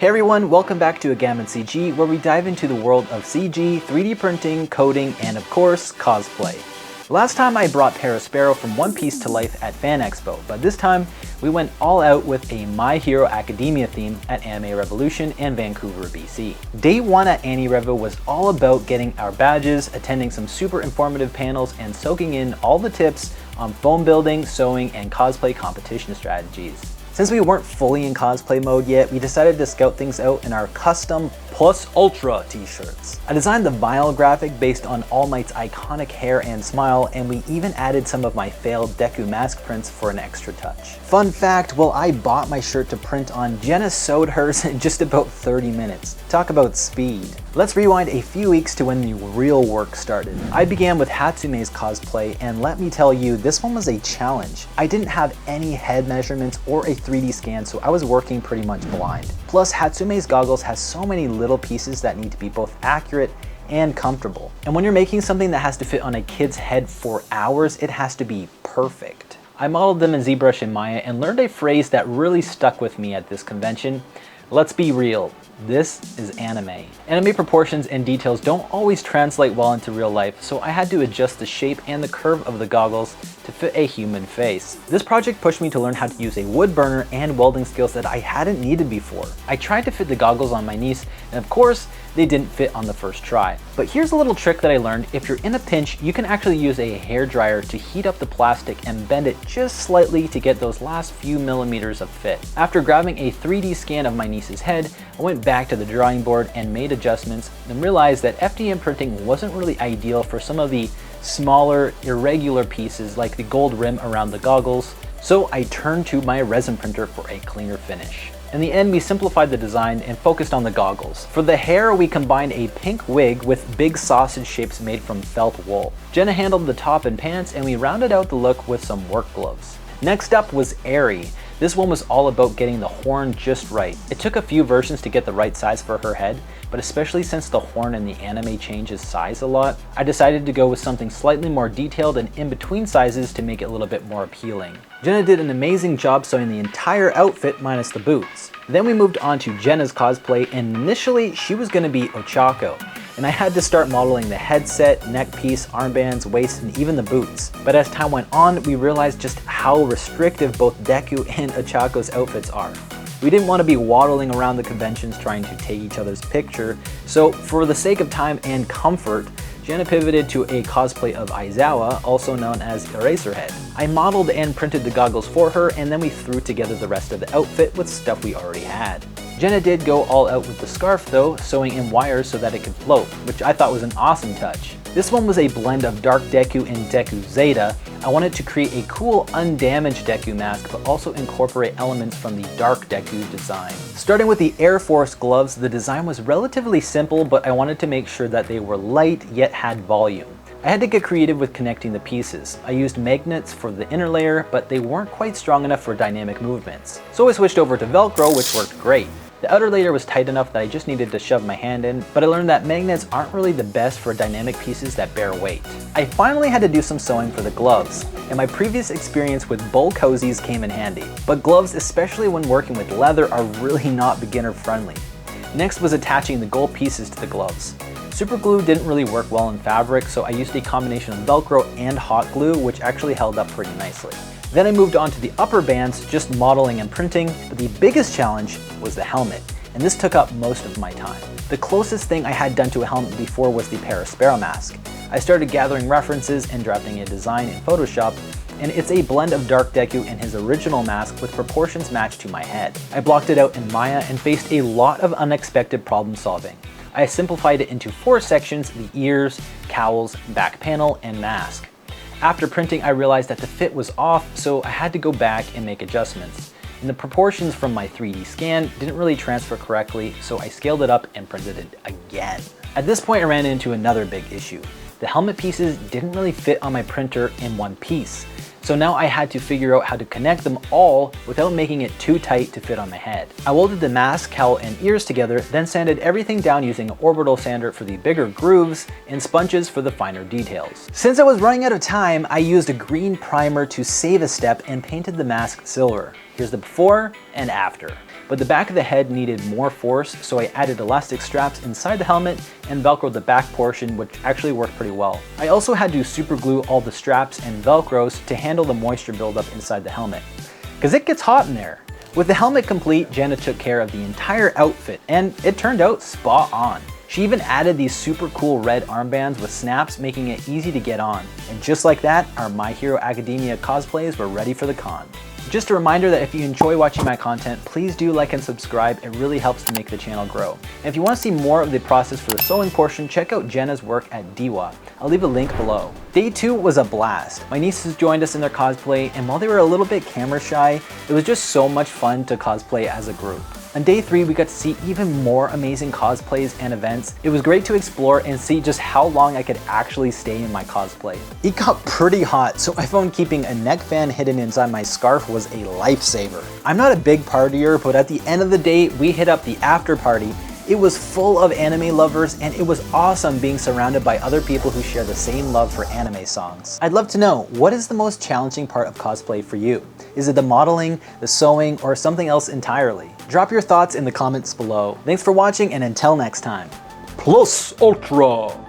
Hey everyone, welcome back to AgamidCG, where we dive into the world of CG, 3D printing, coding, and of course, cosplay. Last time I brought Parasparrow from One Piece to life at Fan Expo, but this time we went all out with a My Hero Academia theme at Anime Revolution in Vancouver, BC. Day one at Anirevo was all about getting our badges, attending some super informative panels, and soaking in all the tips on foam building, sewing, and cosplay competition strategies. Since we weren't fully in cosplay mode yet, we decided to scout things out in our custom Plus Ultra t-shirts. I designed the vinyl graphic based on All Might's iconic hair and smile, and we even added some of my failed Deku mask prints for an extra touch. Fun fact, while I bought my shirt to print on, Jenna sewed hers in just about 30 minutes. Talk about speed. Let's rewind a few weeks to when the real work started. I began with Hatsume's cosplay, and let me tell you, this one was a challenge. I didn't have any head measurements or a 3D scan, so I was working pretty much blind. Plus, Hatsume's goggles has so many little pieces that need to be both accurate and comfortable. And when you're making something that has to fit on a kid's head for hours, it has to be perfect. I modeled them in ZBrush and Maya and learned a phrase that really stuck with me at this convention. Let's be real, this is anime. Anime proportions and details don't always translate well into real life, so I had to adjust the shape and the curve of the goggles to fit a human face. This project pushed me to learn how to use a wood burner and welding skills that I hadn't needed before. I tried to fit the goggles on my niece, and of course, they didn't fit on the first try. But here's a little trick that I learned. If you're in a pinch, you can actually use a hairdryer to heat up the plastic and bend it just slightly to get those last few millimeters of fit. After grabbing a 3D scan of my niece's head, I went back to the drawing board and made adjustments and realized that FDM printing wasn't really ideal for some of the smaller, irregular pieces like the gold rim around the goggles, so I turned to my resin printer for a cleaner finish. In the end, we simplified the design and focused on the goggles. For the hair, we combined a pink wig with big sausage shapes made from felt wool. Jenna handled the top and pants, and we rounded out the look with some work gloves. Next up was Eri. This one was all about getting the horn just right. It took a few versions to get the right size for her head, but especially since the horn in the anime changes size a lot, I decided to go with something slightly more detailed and in between sizes to make it a little bit more appealing. Jenna did an amazing job sewing the entire outfit minus the boots. Then we moved on to Jenna's cosplay, and initially she was going to be Ochako, and I had to start modeling the headset, neck piece, armbands, waist, and even the boots. But as time went on, we realized just how restrictive both Deku and Ochako's outfits are. We didn't want to be waddling around the conventions trying to take each other's picture, so for the sake of time and comfort, Jenna pivoted to a cosplay of Aizawa, also known as Eraserhead. I modeled and printed the goggles for her, and then we threw together the rest of the outfit with stuff we already had. Jenna did go all out with the scarf though, sewing in wires so that it could float, which I thought was an awesome touch. This one was a blend of Dark Deku and Deku Zeta. I wanted to create a cool, undamaged Deku mask, but also incorporate elements from the Dark Deku design. Starting with the Air Force gloves, the design was relatively simple, but I wanted to make sure that they were light yet had volume. I had to get creative with connecting the pieces. I used magnets for the inner layer, but they weren't quite strong enough for dynamic movements. So I switched over to Velcro, which worked great. The outer layer was tight enough that I just needed to shove my hand in, but I learned that magnets aren't really the best for dynamic pieces that bear weight. I finally had to do some sewing for the gloves, and my previous experience with bull cozies came in handy. But gloves, especially when working with leather, are really not beginner friendly. Next was attaching the gold pieces to the gloves. Super glue didn't really work well in fabric, so I used a combination of Velcro and hot glue, which actually held up pretty nicely. Then I moved on to the upper bands, just modeling and printing, but the biggest challenge was the helmet, and this took up most of my time. The closest thing I had done to a helmet before was the Parasparrow mask. I started gathering references and drafting a design in Photoshop, and it's a blend of Dark Deku and his original mask with proportions matched to my head. I blocked it out in Maya and faced a lot of unexpected problem solving. I simplified it into 4 sections: the ears, cowls, back panel, and mask. After printing, I realized that the fit was off, so I had to go back and make adjustments. And the proportions from my 3D scan didn't really transfer correctly, so I scaled it up and printed it again. At this point, I ran into another big issue. The helmet pieces didn't really fit on my printer in one piece. So now I had to figure out how to connect them all without making it too tight to fit on my head. I welded the mask, cowl, and ears together, then sanded everything down using an orbital sander for the bigger grooves and sponges for the finer details. Since I was running out of time, I used a green primer to save a step and painted the mask silver. Here's the before and after. but the back of the head needed more force, so I added elastic straps inside the helmet and velcroed the back portion, which actually worked pretty well. I also had to super glue all the straps and velcros to handle the moisture buildup inside the helmet, because it gets hot in there. With the helmet complete, Jenna took care of the entire outfit, and it turned out spot on. She even added these super cool red armbands with snaps, making it easy to get on. And just like that, our My Hero Academia cosplays were ready for the con. Just a reminder that if you enjoy watching my content, please do like and subscribe. It really helps to make the channel grow. And if you want to see more of the process for the sewing portion, check out Jenna's work at Diwa. I'll leave a link below. Day 2 was a blast. My nieces joined us in their cosplay, and while they were a little bit camera shy, it was just so much fun to cosplay as a group. On day 3, we got to see even more amazing cosplays and events. It was great to explore and see just how long I could actually stay in my cosplay. It got pretty hot, so I found keeping a neck fan hidden inside my scarf was a lifesaver. I'm not a big partier, but at the end of the day, we hit up the after party. It was full of anime lovers, and it was awesome being surrounded by other people who share the same love for anime songs. I'd love to know, what is the most challenging part of cosplay for you? Is it the modeling, the sewing, or something else entirely? Drop your thoughts in the comments below. Thanks for watching, and until next time. Plus Ultra!